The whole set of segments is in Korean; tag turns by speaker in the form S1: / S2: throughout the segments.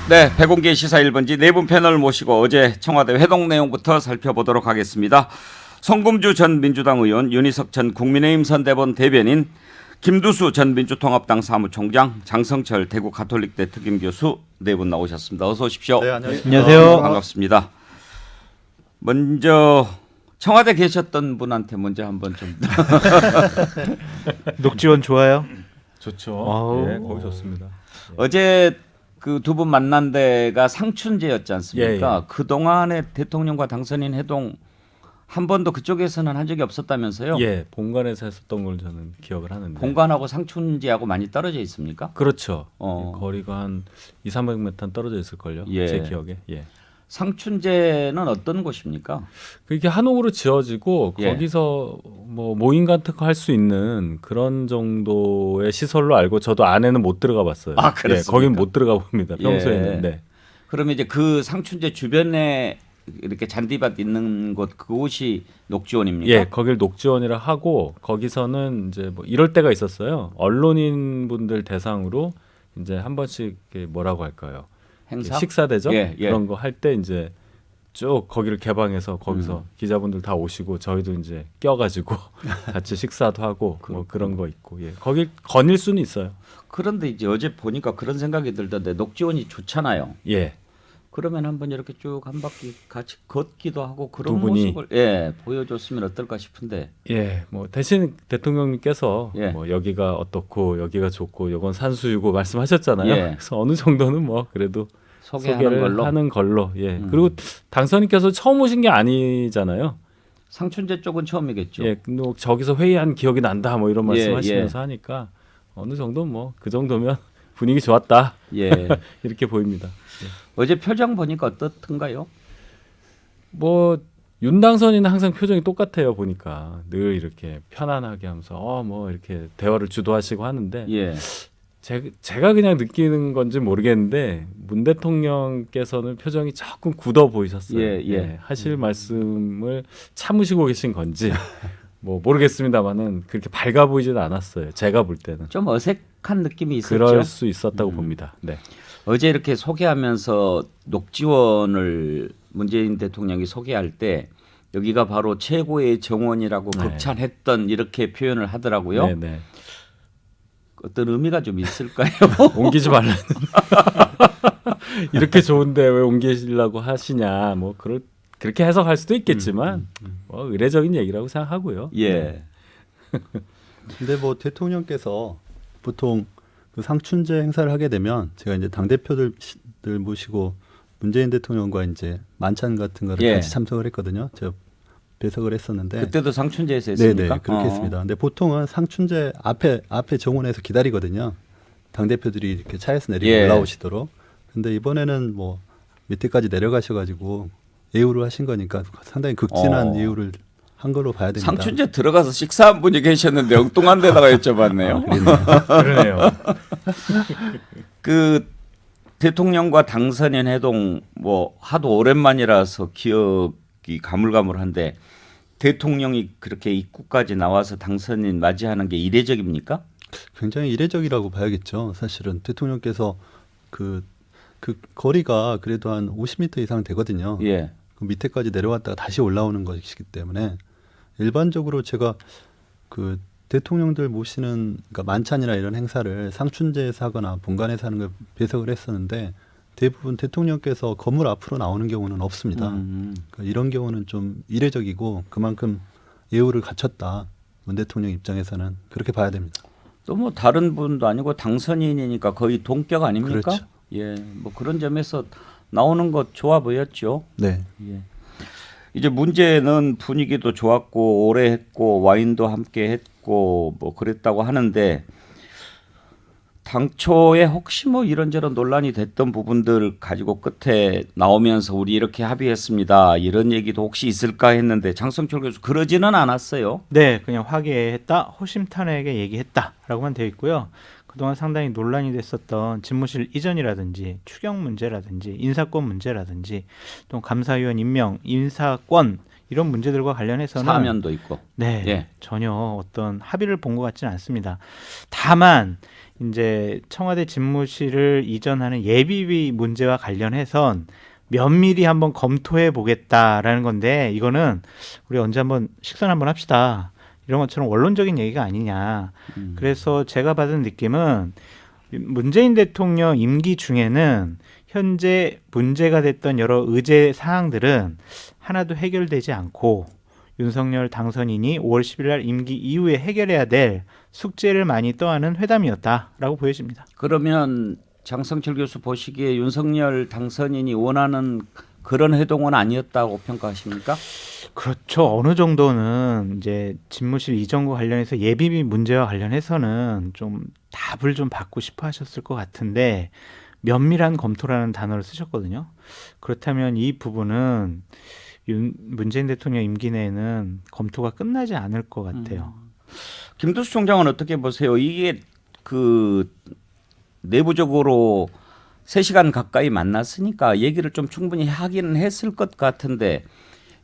S1: 네, 백운기 시사 1번지 네 분 패널 모시고 어제 청와대 회동 내용부터 살펴보도록 하겠습니다. 송금주 전 민주당 의원, 윤희석 전 국민의힘 선대본 대변인, 김두수 전 민주통합당 사무총장, 장성철 대구 가톨릭대 특임교수 네 분 나오셨습니다. 어서 오십시오.
S2: 네, 안녕하세요.
S3: 안녕하세요.
S1: 반갑습니다. 먼저 청와대 계셨던 분한테 먼저 한번 좀
S3: 녹지원 좋아요?
S2: 좋죠. 예, 거기 좋습니다.
S1: 어제 그 두 분 만난 데가 상춘제였지 않습니까?
S2: 예, 예.
S1: 그동안에 대통령과 당선인 회동 한 번도 그쪽에서는 한 적이 없었다면서요?
S2: 예, 본관에서 했었던 걸 저는 기억을 하는데.
S1: 본관하고 상춘제하고 많이 떨어져 있습니까?
S2: 그렇죠.
S1: 어.
S2: 예, 거리가 한 200~300m 떨어져 있을걸요.
S1: 예.
S2: 제 기억에. 예.
S1: 상춘제는 어떤 곳입니까?
S2: 그게 한옥으로 지어지고
S1: 예.
S2: 거기서 뭐 모임 같은 거 할 수 있는 그런 정도의 시설로 알고 저도 안에는 못 들어가 봤어요.
S1: 아, 그렇습니까?
S2: 예, 거긴 못 들어가 봅니다. 평소에는.
S1: 예.
S2: 네.
S1: 그러면 이제 그 상춘제 주변에 이렇게 잔디밭 있는 곳 그곳이 녹지원입니까?
S2: 예, 거길 녹지원이라 하고 거기서는 이제 뭐 이럴 때가 있었어요. 언론인 분들 대상으로 이제 한 번씩 이렇게 뭐라고 할까요?
S1: 행사?
S2: 식사 대접
S1: 예, 예.
S2: 그런 거 할 때 이제 쭉 거기를 개방해서 거기서 기자분들 다 오시고 저희도 이제 껴가지고 같이 식사도 하고 뭐 그런 거 있고 예, 거길 거닐 수는 있어요.
S1: 그런데 이제 어제 보니까 그런 생각이 들던데 녹지원이 좋잖아요.
S2: 예,
S1: 그러면 한번 이렇게 쭉 한 바퀴 같이 걷기도 하고 그런
S2: 두 분이.
S1: 모습을 예 보여줬으면 어떨까 싶은데
S2: 예, 뭐 대신 대통령님께서
S1: 예.
S2: 뭐 여기가 어떻고 여기가 좋고 요건 산수유고 말씀하셨잖아요.
S1: 예.
S2: 그래서 어느 정도는 뭐 그래도
S1: 소개하는
S2: 소개를
S1: 걸로
S2: 하는 걸로. 예. 그리고 당선인께서 처음 오신 게 아니잖아요.
S1: 상춘제 쪽은 처음이겠죠.
S2: 예, 근데 뭐 저기서 회의한 기억이 난다 뭐 이런
S1: 예,
S2: 말씀하시면서 하니까 어느 정도 뭐 그 정도면 분위기 좋았다
S1: 예.
S2: 이렇게 보입니다.
S1: 어제 표정 보니까 어떻던가요?
S2: 뭐 윤당선인은 항상 표정이 똑같아요 보니까 늘 이렇게 편안하게 하면서 뭐 이렇게 대화를 주도하시고 하는데
S1: 예.
S2: 제가 그냥 느끼는 건지 모르겠는데 문 대통령께서는 표정이 조금 굳어 보이셨어요.
S1: 예, 예.
S2: 하실 말씀을 참으시고 계신 건지 뭐 모르겠습니다만은 그렇게 밝아 보이지는 않았어요. 제가 볼 때는
S1: 좀 어색한 느낌이 있었죠.
S2: 그럴 수 있었다고 봅니다. 네.
S1: 어제 이렇게 소개하면서 녹지원을 문재인 대통령이 소개할 때 여기가 바로 최고의 정원이라고
S2: 네.
S1: 극찬했던 이렇게 표현을 하더라고요.
S2: 네, 네.
S1: 어떤 의미가 좀 있을까요?
S2: 옮기지 말라는 이렇게 좋은데 왜 옮기시려고 하시냐 뭐 그렇게 해석할 수도 있겠지만 뭐 의례적인 얘기라고 생각하고요.
S1: 예.
S3: 근데 뭐 대통령께서 보통 그 상춘제 행사를 하게 되면 제가 이제 당 대표들 모시고 문재인 대통령과 이제 만찬 같은 거를
S1: 예.
S3: 같이 참석을 했거든요. 제가 배석을 했었는데.
S1: 그때도 상춘제에서 했습니까?
S3: 네네 그렇게 했습니다. 근데 보통은 상춘제 앞에 정원에서 기다리거든요. 당 대표들이 이렇게 차에서 내리고
S1: 예.
S3: 올라오시도록. 근데 이번에는 뭐 밑에까지 내려가셔가지고 예우를 하신 거니까 상당히 극진한 예우를 한 걸로 봐야 됩니다.
S1: 상춘제 들어가서 식사한 분이 계셨는데 엉뚱한 데다가 여쭤봤네요.
S2: 그러네요.
S1: 그 대통령과 당선인 회동 뭐 하도 오랜만이라서 기억이 가물가물한데 대통령이 그렇게 입구까지 나와서 당선인 맞이하는 게 이례적입니까?
S3: 굉장히 이례적이라고 봐야겠죠. 사실은 대통령께서 그 거리가 그래도 한 50m 이상 되거든요.
S1: 예.
S3: 그 밑에까지 내려왔다가 다시 올라오는 것이기 때문에 일반적으로 제가 그 대통령들 모시는 그러니까 만찬이나 이런 행사를 상춘제에서 하거나 본관에서 하는 걸 배석을 했었는데 대부분 대통령께서 건물 앞으로 나오는 경우는 없습니다. 그러니까 이런 경우는 좀 이례적이고 그만큼 예우를 갖췄다. 문 대통령 입장에서는 그렇게 봐야 됩니다.
S1: 또 뭐 다른 분도 아니고 당선인이니까 거의 동격 아닙니까?
S3: 그렇죠.
S1: 예. 뭐 그런 점에서 나오는 것 좋아 보였죠.
S3: 네.
S1: 예. 이제 문제는 분위기도 좋았고 오래 했고 와인도 함께 했고 뭐 그랬다고 하는데 당초에 혹시 뭐 이런저런 논란이 됐던 부분들 가지고 끝에 나오면서 우리 이렇게 합의했습니다. 이런 얘기도 혹시 있을까 했는데 장성철 교수 그러지는 않았어요.
S4: 네, 그냥 화기애애했다, 호심탄회하게 얘기했다라고만 되어 있고요. 그동안 상당히 논란이 됐었던 집무실 이전이라든지 추경 문제라든지 인사권 문제라든지 또 감사위원 임명, 인사권 이런 문제들과 관련해서는
S1: 사면도 있고.
S4: 네,
S1: 예.
S4: 전혀 어떤 합의를 본 것 같지는 않습니다. 다만 이제 청와대 집무실을 이전하는 예비비 문제와 관련해선 면밀히 한번 검토해 보겠다라는 건데 이거는 우리 언제 한번 식사 한번 합시다. 이런 것처럼 원론적인 얘기가 아니냐. 그래서 제가 받은 느낌은 문재인 대통령 임기 중에는 현재 문제가 됐던 여러 의제 사항들은 하나도 해결되지 않고 윤석열 당선인이 5월 10일 날 임기 이후에 해결해야 될 숙제를 많이 떠안은 회담이었다라고 보여집니다.
S1: 그러면 장성철 교수 보시기에 윤석열 당선인이 원하는 그런 회동은 아니었다고 평가하십니까?
S4: 그렇죠. 어느 정도는 이제 집무실 이전과 관련해서 예비비 문제와 관련해서는 좀 답을 좀 받고 싶어 하셨을 것 같은데 면밀한 검토라는 단어를 쓰셨거든요. 그렇다면 이 부분은 문재인 대통령 임기 내에는 검토가 끝나지 않을 것 같아요.
S1: 김두수 총장은 어떻게 보세요? 이게 그 내부적으로 3시간 가까이 만났으니까 얘기를 좀 충분히 하기는 했을 것 같은데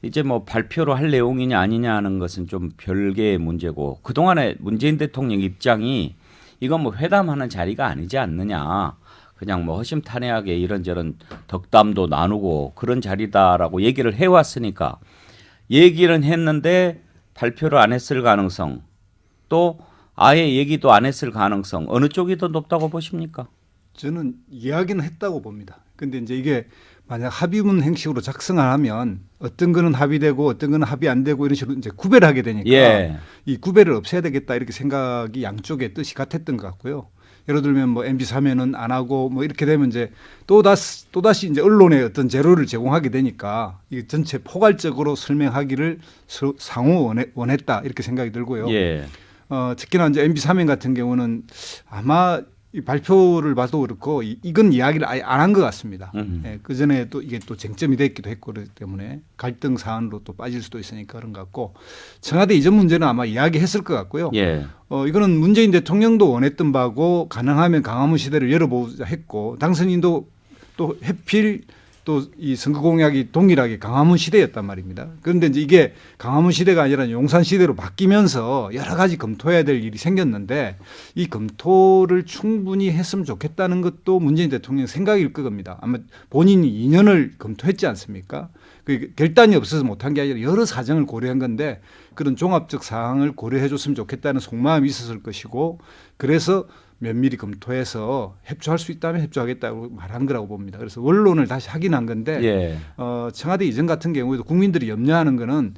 S1: 이제 뭐 발표로 할 내용이냐 아니냐 하는 것은 좀 별개의 문제고 그동안에 문재인 대통령 입장이 이건 뭐 회담하는 자리가 아니지 않느냐. 그냥 뭐 허심탄회하게 이런저런 덕담도 나누고 그런 자리다라고 얘기를 해왔으니까 얘기는 했는데 발표를 안 했을 가능성 또 아예 얘기도 안 했을 가능성 어느 쪽이 더 높다고 보십니까?
S5: 저는 이야기는 했다고 봅니다. 근데 이제 이게 만약 합의문 형식으로 작성을 하면 어떤 거는 합의되고 어떤 거는 합의 안 되고 이런 식으로 이제 구별을 하게 되니까
S1: 예.
S5: 이 구별을 없애야 되겠다 이렇게 생각이 양쪽의 뜻이 같았던 것 같고요. 예를 들면 뭐 MB 사면은 안 하고 뭐 이렇게 되면 이제 또다시 이제 언론에 어떤 재료를 제공하게 되니까 이 전체 포괄적으로 설명하기를 상호 원했다 이렇게 생각이 들고요.
S1: 예.
S5: 특히나 이제 MB 사면 같은 경우는 아마 이 발표를 봐도 그렇고 이건 이야기를 아예 안 한 것 같습니다. 예, 그 전에 또 이게 또 쟁점이 됐기도 했고 그렇기 때문에 갈등 사안으로 또 빠질 수도 있으니까 그런 것 같고 청와대 이전 문제는 아마 이야기했을 것 같고요.
S1: 예.
S5: 이거는 문재인 대통령도 원했던 바고 가능하면 강화문 시대를 열어보자 했고 당선인도 또 해필 또 이 선거 공약이 동일하게 강화문 시대였단 말입니다. 그런데 이제 이게 강화문 시대가 아니라 용산 시대로 바뀌면서 여러 가지 검토해야 될 일이 생겼는데 이 검토를 충분히 했으면 좋겠다는 것도 문재인 대통령 생각일 겁니다. 아마 본인이 2년을 검토했지 않습니까? 그 결단이 없어서 못한 게 아니라 여러 사정을 고려한 건데 그런 종합적 사항을 고려해 줬으면 좋겠다는 속마음이 있었을 것이고 그래서 면밀히 검토해서 협조할 수 있다면 협조하겠다고 말한 거라고 봅니다. 그래서 원론을 다시 확인한 건데
S1: 예.
S5: 청와대 이전 같은 경우에도 국민들이 염려하는 거는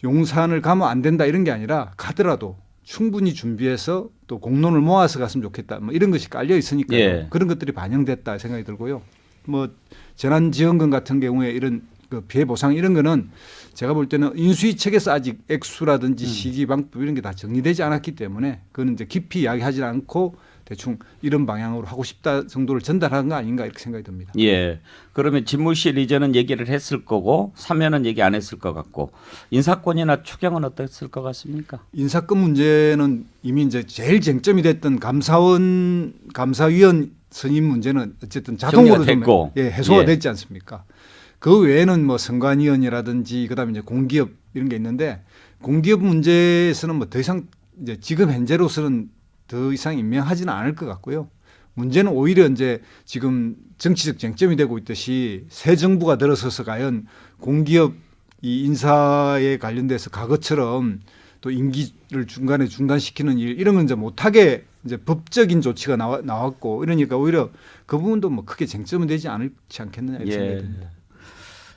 S5: 용산을 가면 안 된다 이런 게 아니라 가더라도 충분히 준비해서 또 공론을 모아서 갔으면 좋겠다 뭐 이런 것이 깔려 있으니까요.
S1: 예.
S5: 그런 것들이 반영됐다 생각이 들고요. 뭐 재난지원금 같은 경우에 이런 그 피해 보상 이런 거는 제가 볼 때는 인수위 측에서 아직 액수라든지 시기 방법 이런 게 다 정리되지 않았기 때문에 그거는 이제 깊이 이야기하지 않고 대충 이런 방향으로 하고 싶다 정도를 전달한 거 아닌가 이렇게 생각이 듭니다.
S1: 예. 그러면 집무실 이전은 얘기를 했을 거고 사면은 얘기 안 했을 것 같고 인사권이나 추경은 어땠을 것 같습니까?
S5: 인사권 문제는 이미 이제 제일 쟁점이 됐던 감사위원 선임 문제는 어쨌든 자동으로 좀
S1: 됐고.
S5: 해소가
S1: 예.
S5: 됐지 않습니까? 그 외에는 뭐 선관위원이라든지 그다음에 이제 공기업 이런 게 있는데 공기업 문제에서는 뭐 더 이상 이제 지금 현재로서는 더 이상 임명하지는 않을 것 같고요. 문제는 오히려 이제 지금 정치적 쟁점이 되고 있듯이 새 정부가 들어서서 과연 공기업 이 인사에 관련돼서 과거처럼 또 임기를 중간에 중단시키는 일 이런 건 이제 못하게 이제 법적인 조치가 나왔고 이러니까 오히려 그 부분도 뭐 크게 쟁점은 되지 않지 않겠느냐 이렇게 생각이 듭니다.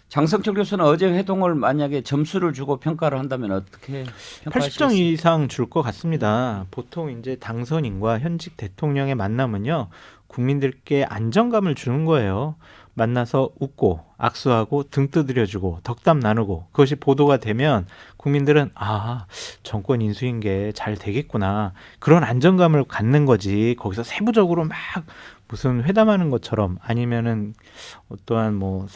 S1: 장성철 교수는 어제 회동을 만약에 점수를 주고 평가를 한다면 어떻게
S4: 80점 이상 줄 것 같습니다. 보통 이제 당선인과 현직 대통령의 만남은요, 국민들께 안정감을 주는 거예요. 만나서 웃고 악수하고 등 두드려주고 덕담 나누고 그것이 보도가 되면 국민들은 아 정권 인수인 게 잘 되겠구나 그런 안정감을 갖는 거지 거기서 세부적으로 막 무슨 회담하는 것처럼 아니면은 어떠한 뭐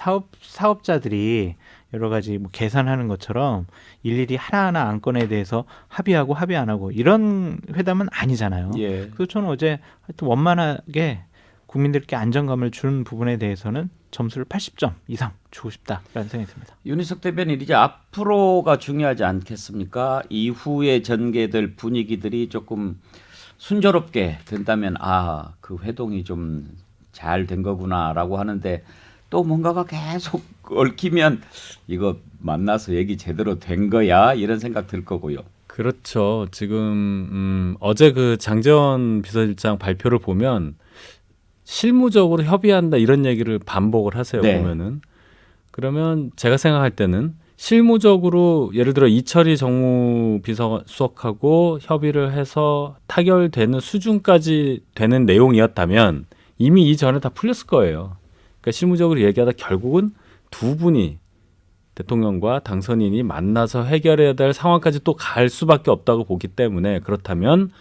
S4: 사업자들이 여러 가지 뭐 계산하는 것처럼 일일이 하나하나 안건에 대해서 합의하고 합의 안 하고 이런 회담은 아니잖아요.
S1: 예.
S4: 그래서 저는 어제 하여튼 원만하게 국민들께 안정감을 준 부분에 대해서는 점수를 80점 이상 주고 싶다라는 생각이 듭니다.
S1: 윤희석 대변인 이제 앞으로가 중요하지 않겠습니까? 이후에 전개될 분위기들이 조금 순조롭게 된다면 그 회동이 좀 잘 된 거구나라고 하는데 또 뭔가가 계속 얽히면 이거 만나서 얘기 제대로 된 거야 이런 생각 들 거고요.
S2: 그렇죠. 지금 어제 그 장재원 비서실장 발표를 보면 실무적으로 협의한다 이런 얘기를 반복을 하세요.
S1: 네.
S2: 보면은 그러면 제가 생각할 때는 실무적으로 예를 들어 이철희 정무비서수석하고 협의를 해서 타결되는 수준까지 되는 내용이었다면 이미 이전에 다 풀렸을 거예요. 그러니까 실무적으로 얘기하다 결국은 두 분이 대통령과 당선인이 만나서 해결해야 될 상황까지 또 갈 수밖에 없다고 보기 때문에 그렇다면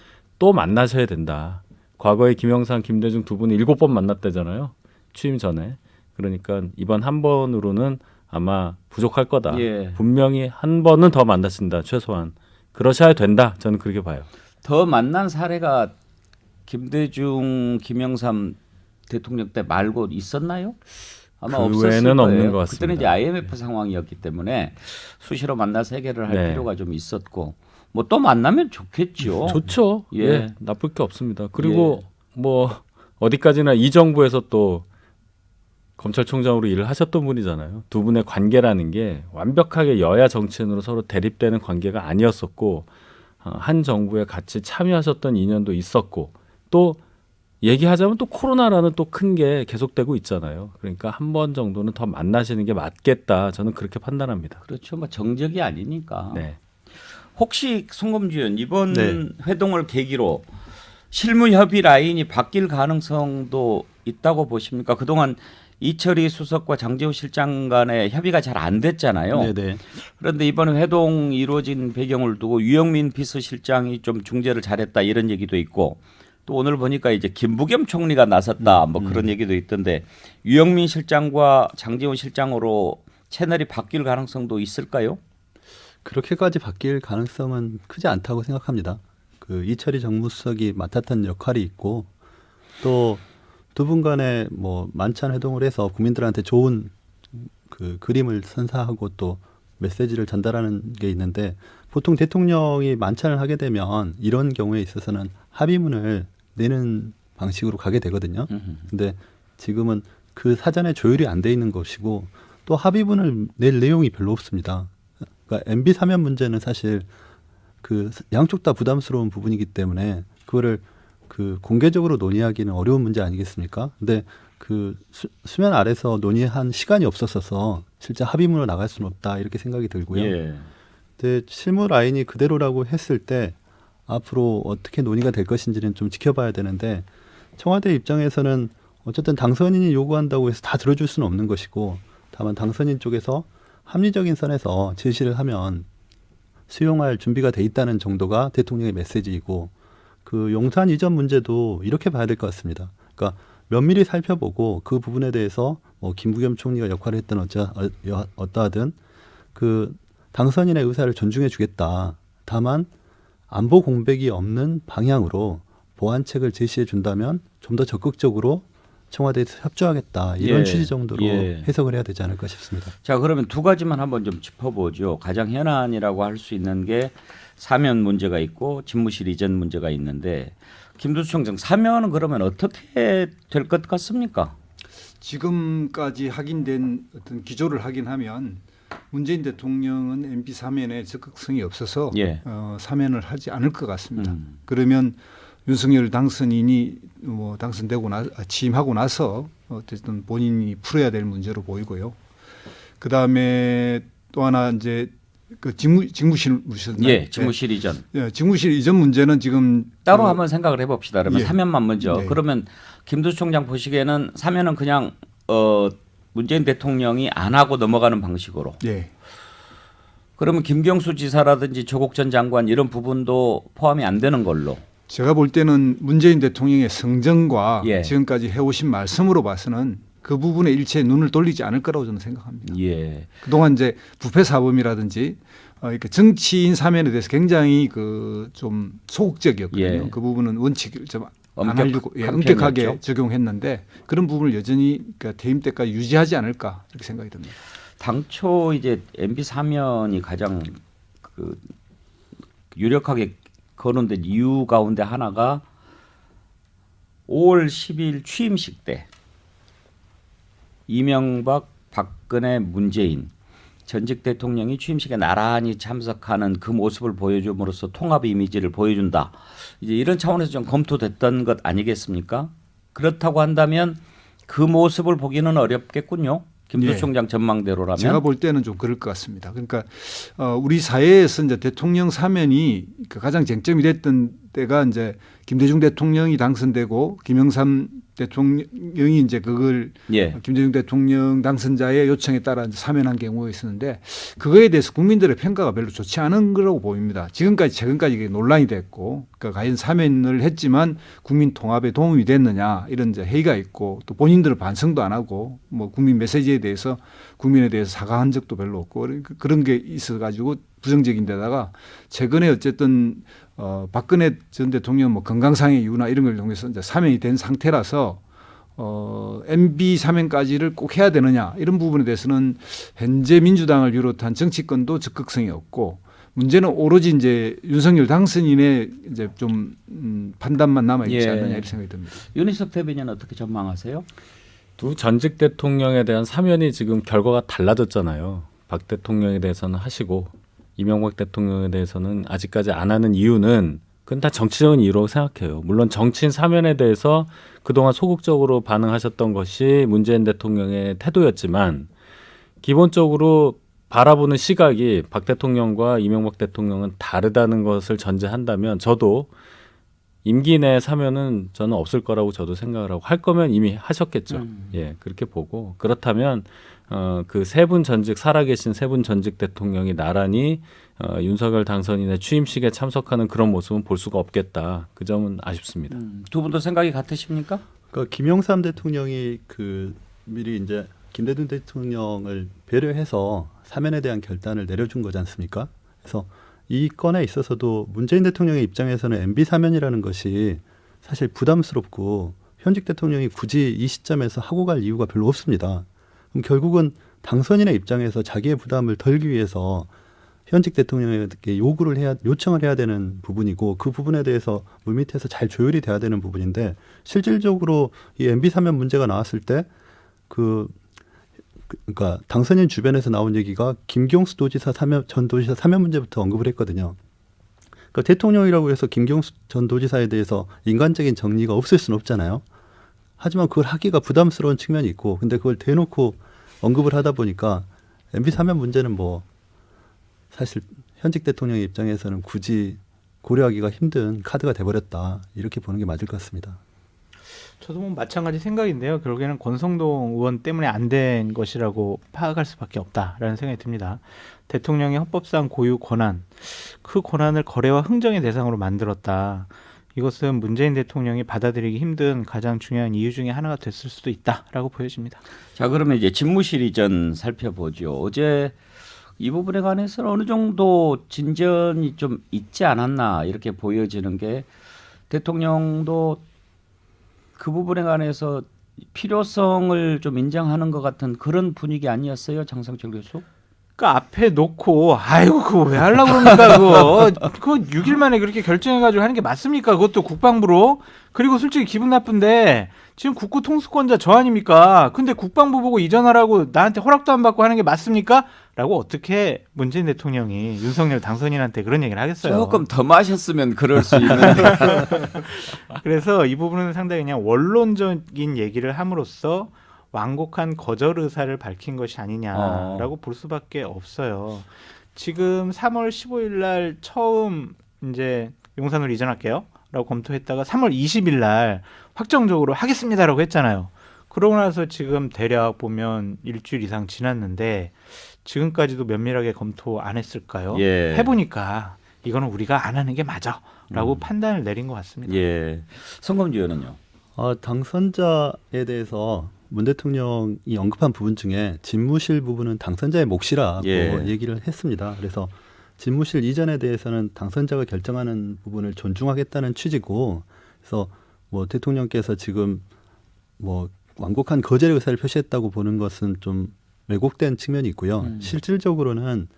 S2: 또 만나셔야 된다. 과거에 김영삼, 김대중 두 분이 7번 만났대잖아요. 취임 전에. 그러니까 이번 한 번으로는 아마 부족할 거다.
S1: 예.
S2: 분명히 한 번은 더 만나신다. 최소한. 그러셔야 된다. 저는 그렇게 봐요.
S1: 더 만난 사례가 김대중, 김영삼 대통령 때 말고 있었나요? 아마
S2: 그
S1: 없었을
S2: 외에는
S1: 거예요.
S2: 없는 것 같습니다.
S1: 그때는 이제 IMF 상황이었기 때문에 수시로 만나서 해결을 할
S2: 네.
S1: 필요가 좀 있었고 뭐 또 만나면 좋겠죠.
S2: 좋죠.
S1: 예.
S2: 예. 나쁠 게 없습니다. 그리고 뭐 어디까지나 이 정부에서 또 검찰총장으로 일을 하셨던 분이잖아요. 두 분의 관계라는 게 완벽하게 여야 정치인으로 서로 대립되는 관계가 아니었었고 한 정부에 같이 참여하셨던 인연도 있었고 또 얘기하자면 또 코로나라는 또 큰 게 계속되고 있잖아요. 그러니까 한 번 정도는 더 만나시는 게 맞겠다. 저는 그렇게 판단합니다.
S1: 그렇죠. 뭐 정적이 아니니까.
S2: 네.
S1: 혹시 송범주 의원 이번
S3: 네.
S1: 회동을 계기로 실무 협의 라인이 바뀔 가능성도 있다고 보십니까? 그동안 이철희 수석과 장제우 실장 간의 협의가 잘 안 됐잖아요.
S3: 네네.
S1: 그런데 이번 회동이 이루어진 배경을 두고 유영민 비서실장이 좀 중재를 잘했다 이런 얘기도 있고 또 오늘 보니까 이제 김부겸 총리가 나섰다 뭐 그런 얘기도 있던데 유영민 실장과 장제우 실장으로 채널이 바뀔 가능성도 있을까요?
S3: 그렇게까지 바뀔 가능성은 크지 않다고 생각합니다. 그 이철희 정무수석이 맡았던 역할이 있고 또 두 분 간에 뭐 만찬 회동을 해서 국민들한테 좋은 그 그림을 선사하고 또 메시지를 전달하는 게 있는데 보통 대통령이 만찬을 하게 되면 이런 경우에 있어서는 합의문을 내는 방식으로 가게 되거든요. 근데 지금은 그 사전에 조율이 안 돼 있는 것이고 또 합의문을 낼 내용이 별로 없습니다. 그러니까 MB 사면 문제는 사실 그 양쪽 다 부담스러운 부분이기 때문에 그거를 그 공개적으로 논의하기는 어려운 문제 아니겠습니까? 근데 그 수면 아래서 논의한 시간이 없었어서 실제 합의문으로 나갈 수는 없다 이렇게 생각이 들고요.
S1: 예.
S3: 근데 실무 라인이 그대로라고 했을 때 앞으로 어떻게 논의가 될 것인지는 좀 지켜봐야 되는데 청와대 입장에서는 어쨌든 당선인이 요구한다고 해서 다 들어줄 수는 없는 것이고 다만 당선인 쪽에서 합리적인 선에서 제시를 하면 수용할 준비가 돼 있다는 정도가 대통령의 메시지이고 그 용산 이전 문제도 이렇게 봐야 될 것 같습니다. 그러니까 면밀히 살펴보고 그 부분에 대해서 뭐 김부겸 총리가 역할을 했던 어떠하든 그 당선인의 의사를 존중해 주겠다. 다만 안보 공백이 없는 방향으로 보완책을 제시해 준다면 좀 더 적극적으로 청와대에서 협조하겠다. 이런
S1: 예.
S3: 취지 정도로
S1: 예.
S3: 해석을 해야 되지 않을까 싶습니다.
S1: 자 그러면 두 가지만 한번 좀 짚어보죠. 가장 현안이라고 할 수 있는 게 사면 문제가 있고 집무실 이전 문제가 있는데 김두수 총장 사면은 그러면 어떻게 될 것 같습니까?
S5: 지금까지 확인된 어떤 기조를 확인하면 문재인 대통령은 MB 사면에 적극성이 없어서
S1: 예.
S5: 사면을 하지 않을 것 같습니다. 그러면 윤석열 당선인이 뭐 당선되고 취임하고 나서 어쨌든 본인이 풀어야 될 문제로 보이고요. 그 다음에 또 하나 이제 그 직무실 무셨나요?
S1: 예, 집무실 이전.
S5: 예, 직무실 이전 문제는 지금
S1: 따로 한번 생각을 해봅시다. 그러면
S5: 예.
S1: 사면만 먼저.
S5: 네.
S1: 그러면 김두수 총장 보시기에는 사면은 그냥 문재인 대통령이 안 하고 넘어가는 방식으로.
S5: 예.
S1: 그러면 김경수 지사라든지 조국 전 장관 이런 부분도 포함이 안 되는 걸로.
S5: 제가 볼 때는 문재인 대통령의 성정과
S1: 예.
S5: 지금까지 해오신 말씀으로 봐서는 그 부분에 일체에 눈을 돌리지 않을 거라고 저는 생각합니다.
S1: 예.
S5: 그동안 이제 부패 사범이라든지 이렇게 정치인 사면에 대해서 굉장히 그 좀 소극적이었거든요.
S1: 예.
S5: 그 부분은 원칙을 좀 안
S1: 엄격-
S5: 하려고
S1: 한
S5: 엄격하게
S1: 편이었죠.
S5: 적용했는데 그런 부분을 여전히 그러니까 퇴임 때까지 유지하지 않을까 이렇게 생각이 듭니다.
S1: 당초 이제 MB 사면이 가장 그 유력하게 거론된 이유 가운데 하나가 5월 10일 취임식 때 이명박, 박근혜, 문재인 전직 대통령이 취임식에 나란히 참석하는 그 모습을 보여줌으로써 통합 이미지를 보여준다. 이제 이런 차원에서 좀 검토됐던 것 아니겠습니까? 그렇다고 한다면 그 모습을 보기는 어렵겠군요. 김두수
S5: 예.
S1: 총장 전망대로라면.
S5: 제가 볼 때는 좀 그럴 것 같습니다. 그러니까 우리 사회에서 이제 대통령 사면이 그 가장 쟁점이 됐던 때가 이제 김대중 대통령이 당선되고 김영삼 대통령이 이제 그걸
S1: 예.
S5: 김대중 대통령 당선자의 요청에 따라 이제 사면한 경우가 있었는데 그거에 대해서 국민들의 평가가 별로 좋지 않은 거라고 보입니다. 최근까지 이게 논란이 됐고 그러니까 과연 사면을 했지만 국민 통합에 도움이 됐느냐 이런 이제 회의가 있고 또 본인들은 반성도 안 하고 뭐 국민 메시지에 대해서 국민에 대해서 사과한 적도 별로 없고 그런 게 있어가지고 부정적인 데다가 최근에 어쨌든 박근혜 전 대통령 뭐 건강상의 이유나 이런 걸 통해서 이제 사면이 된 상태라서 MB 사면까지를 꼭 해야 되느냐 이런 부분에 대해서는 현재 민주당을 비롯한 정치권도 적극성이 없고 문제는 오로지 이제 윤석열 당선인의 이제 좀 판단만 남아 있지
S1: 예.
S5: 않느냐 이렇게 생각이 듭니다.
S1: 윤희석 대변인은 어떻게 전망하세요?
S2: 두 전직 대통령에 대한 사면이 지금 결과가 달라졌잖아요. 박 대통령에 대해서는 하시고 이명박 대통령에 대해서는 아직까지 안 하는 이유는 그건 다 정치적인 이유라고 생각해요. 물론 정치인 사면에 대해서 그동안 소극적으로 반응하셨던 것이 문재인 대통령의 태도였지만 기본적으로 바라보는 시각이 박 대통령과 이명박 대통령은 다르다는 것을 전제한다면 저도 임기 내 사면은 저는 없을 거라고 저도 생각을 하고 할 거면 이미 하셨겠죠. 예, 그렇게 보고 그렇다면 그 세 분 전직 살아계신 세 분 전직 대통령이 나란히 윤석열 당선인의 취임식에 참석하는 그런 모습은 볼 수가 없겠다. 그 점은 아쉽습니다.
S1: 두 분도 생각이 같으십니까?
S3: 그러니까 김영삼 대통령이 그 미리 이제 김대중 대통령을 배려해서 사면에 대한 결단을 내려준 거지 않습니까? 그래서 이 건에 있어서도 문재인 대통령의 입장에서는 MB 사면이라는 것이 사실 부담스럽고 현직 대통령이 굳이 이 시점에서 하고 갈 이유가 별로 없습니다. 그럼 결국은 당선인의 입장에서 자기의 부담을 덜기 위해서 현직 대통령에게 요청을 해야 되는 부분이고 그 부분에 대해서 물밑에서 잘 조율이 돼야 되는 부분인데 실질적으로 이 MB 사면 문제가 나왔을 때 그러니까 당선인 주변에서 나온 얘기가 김경수 전 도지사 사면 문제부터 언급을 했거든요. 그러니까 대통령이라고 해서 김경수 전 도지사에 대해서 인간적인 정리가 없을 수는 없잖아요. 하지만 그걸 하기가 부담스러운 측면이 있고 근데 그걸 대놓고 언급을 하다 보니까 MB 사면 문제는 뭐 사실 현직 대통령의 입장에서는 굳이 고려하기가 힘든 카드가 돼버렸다. 이렇게 보는 게 맞을 것 같습니다.
S4: 저도 뭐 마찬가지 생각인데요. 결국에는 권성동 의원 때문에 안 된 것이라고 파악할 수밖에 없다라는 생각이 듭니다. 대통령의 헌법상 고유 권한, 그 권한을 거래와 흥정의 대상으로 만들었다. 이것은 문재인 대통령이 받아들이기 힘든 가장 중요한 이유 중에 하나가 됐을 수도 있다라고 보여집니다.
S1: 자, 그러면 이제 집무실 이전 살펴보죠. 어제 이 부분에 관해서는 어느 정도 진전이 좀 있지 않았나 이렇게 보여지는 게 대통령도 그 부분에 관해서 필요성을 좀 인정하는 것 같은 그런 분위기 아니었어요, 장성철 교수?
S4: 그러니까 앞에 놓고 아이고 그거 왜 하려고 그럽니까 그거 6일 만에 그렇게 결정해가지고 하는 게 맞습니까? 그것도 국방부로. 그리고 솔직히 기분 나쁜데 지금 국고 통수권자 저 아닙니까? 근데 국방부 보고 이전하라고 나한테 허락도 안 받고 하는 게 맞습니까? 라고 어떻게 문재인 대통령이 윤석열 당선인한테 그런 얘기를 하겠어요.
S1: 조금 더 마셨으면 그럴 수 있는.
S4: 그래서 이 부분은 상당히 그냥 원론적인 얘기를 함으로써 완곡한 거절 의사를 밝힌 것이 아니냐라고 볼 수밖에 없어요. 지금 3월 15일 날 처음 이제 용산으로 이전할게요 라고 검토했다가 3월 20일 날 확정적으로 하겠습니다라고 했잖아요. 그러고 나서 지금 대략 보면 일주일 이상 지났는데 지금까지도 면밀하게 검토 안 했을까요?
S1: 예.
S4: 해보니까 이거는 우리가 안 하는 게 맞아라고 판단을 내린 것 같습니다.
S1: 예. 성검주 의원은요?
S3: 당선자에 대해서 문 대통령이 언급한 부분 중에 집무실 부분은 당선자의 몫이라고
S1: 예.
S3: 얘기를 했습니다. 그래서 집무실 이전에 대해서는 당선자가 결정하는 부분을 존중하겠다는 취지고, 그래서 뭐 대통령께서 지금 뭐 완곡한 거절의 의사를 표시했다고 보는 것은 좀 왜곡된 측면이 있고요. 실질적으로는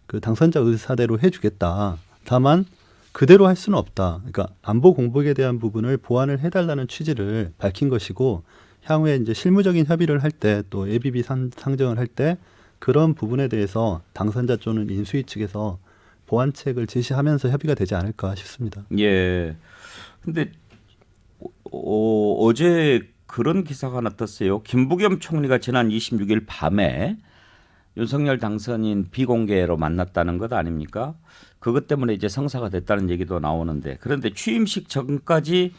S3: 그 당선자 의사대로 해주겠다. 다만 그대로 할 수는 없다. 그러니까 안보 공복에 대한 부분을 보완을 해달라는 취지를 밝힌 것이고, 향후에 이제 실무적인 협의를 할 때 또 ABB 상정을 할 때 그런 부분에 대해서 당선자 또는 인수위 측에서 보완책을 제시하면서 협의가 되지 않을까 싶습니다.
S1: 예. 근데 어제 그런 기사가 하나 떴어요. 김부겸 총리가 지난 26일 밤에 윤석열 당선인 비공개로 만났다는 것 아닙니까? 그것 때문에 이제 성사가 됐다는 얘기도 나오는데, 그런데 취임식 전까지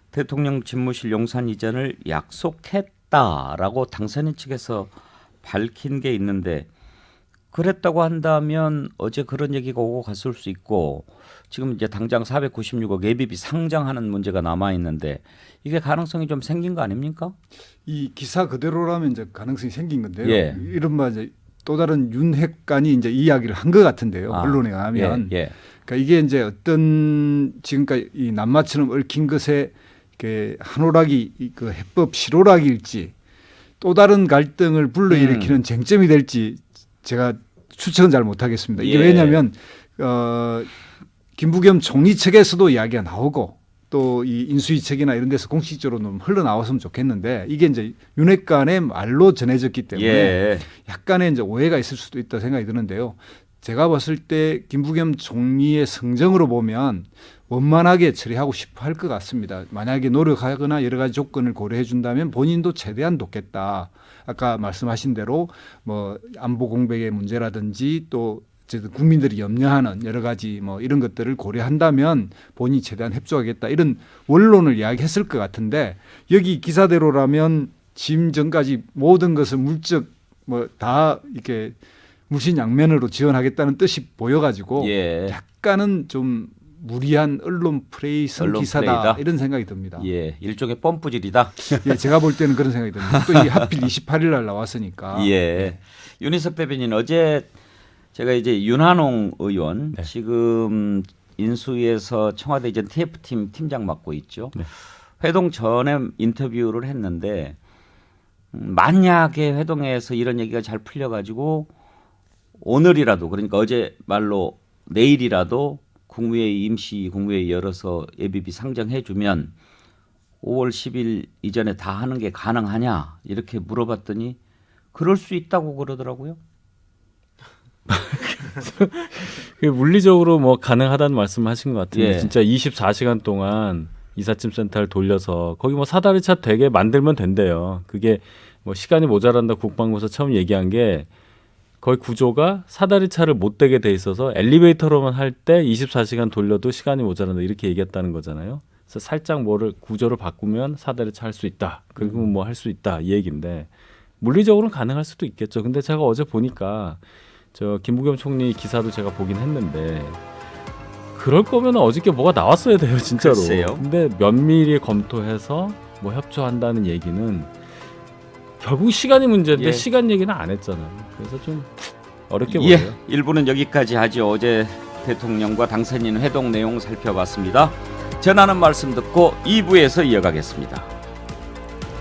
S1: 대통령 집무실 용산 이전을 약속했다라고 당선인 측에서 밝힌 게 있는데, 그랬다고 한다면 어제 그런 얘기가 오고 갔을 수 있고, 지금 이제 당장 496억 ABB 상장하는 문제가 남아 있는데, 이게 가능성이 좀 생긴 거 아닙니까?
S5: 이 기사 그대로라면 이제 가능성이 생긴 건데요.
S1: 예.
S5: 이른바 이제 또 다른 윤핵관이 이제 이야기를 한 것 같은데요. 언론에 의하면.
S1: 예.
S5: 그러니까 이게 이제 어떤 지금까지 이 남마처럼 얽힌 것에 이렇게 한오락이 그 해법 실오락일지 또 다른 갈등을 불러일으키는 쟁점이 될지 제가 추측은 잘 못하겠습니다. 이게
S1: 예.
S5: 왜냐하면 김부겸 총리 측에서도 이야기가 나오고 또 이 인수위 측이나 이런 데서 공식적으로 좀 흘러나왔으면 좋겠는데, 이게 이제 윤핵관의 말로 전해졌기 때문에
S1: 예.
S5: 약간의 이제 오해가 있을 수도 있다 생각이 드는데요. 제가 봤을 때 김부겸 총리의 성정으로 보면 원만하게 처리하고 싶어 할 것 같습니다. 만약에 노력하거나 여러 가지 조건을 고려해 준다면 본인도 최대한 돕겠다. 아까 말씀하신 대로 뭐 안보 공백의 문제라든지 또 어쨌든 국민들이 염려하는 여러 가지 뭐 이런 것들을 고려한다면 본인이 최대한 협조하겠다, 이런 원론을 이야기했을 것 같은데, 여기 기사대로라면 지금 전까지 모든 것을 물적 뭐 다 이렇게 물신양면으로 지원하겠다는 뜻이 보여가지고
S1: 예.
S5: 약간은 좀 무리한 언론 플레이성
S1: 언론
S5: 기사다,
S1: 플레이다.
S5: 이런 생각이 듭니다.
S1: 예. 일종의 펌프질이다.
S5: 예, 제가 볼 때는 그런 생각이 듭니다. 또 이 하필 28일 날 나왔으니까.
S1: 예. 윤희석 대변인, 어제 제가 이제 윤한홍 의원 지금 인수위에서 청와대 이전 TF팀 팀장 맡고 있죠. 회동 전에 인터뷰를 했는데, 만약에 회동에서 이런 얘기가 잘 풀려가지고 오늘이라도, 그러니까 어제 말로 내일이라도 국무회의 임시 국무회의 열어서 ABB 상정해주면 5월 10일 이전에 다 하는 게 가능하냐 이렇게 물어봤더니 그럴 수 있다고 그러더라고요.
S2: 물리적으로 뭐 가능하다는 말씀하신 것 같은데,
S1: 예.
S2: 진짜 24시간 동안 이삿짐 센터를 돌려서 거기 뭐 사다리차 되게 만들면 된대요. 그게 뭐 시간이 모자란다 국방부에서 처음 얘기한 게, 거의 구조가 사다리차를 못 대게 돼 있어서 엘리베이터로만 할 때 24시간 돌려도 시간이 모자란다 이렇게 얘기했다는 거잖아요. 그래서 살짝 뭐를 구조를 바꾸면 사다리차 할 수 있다. 그리고 뭐 할 수 있다 이 얘기인데, 물리적으로는 가능할 수도 있겠죠. 근데 제가 어제 보니까 저 김부겸 총리 기사도 제가 보긴 했는데, 그럴 거면 어저께 뭐가 나왔어야 돼요, 진짜로.
S1: 글쎄요.
S2: 근데 면밀히 검토해서 뭐 협조한다는 얘기는 결국 시간이 문제인데
S1: 예.
S2: 시간 얘기는 안 했잖아요. 그래서 좀 어렵게
S1: 예.
S2: 보여요.
S1: 1부는 여기까지 하죠. 어제 대통령과 당선인 회동 내용 살펴봤습니다. 전하는 말씀 듣고 2부에서 이어가겠습니다.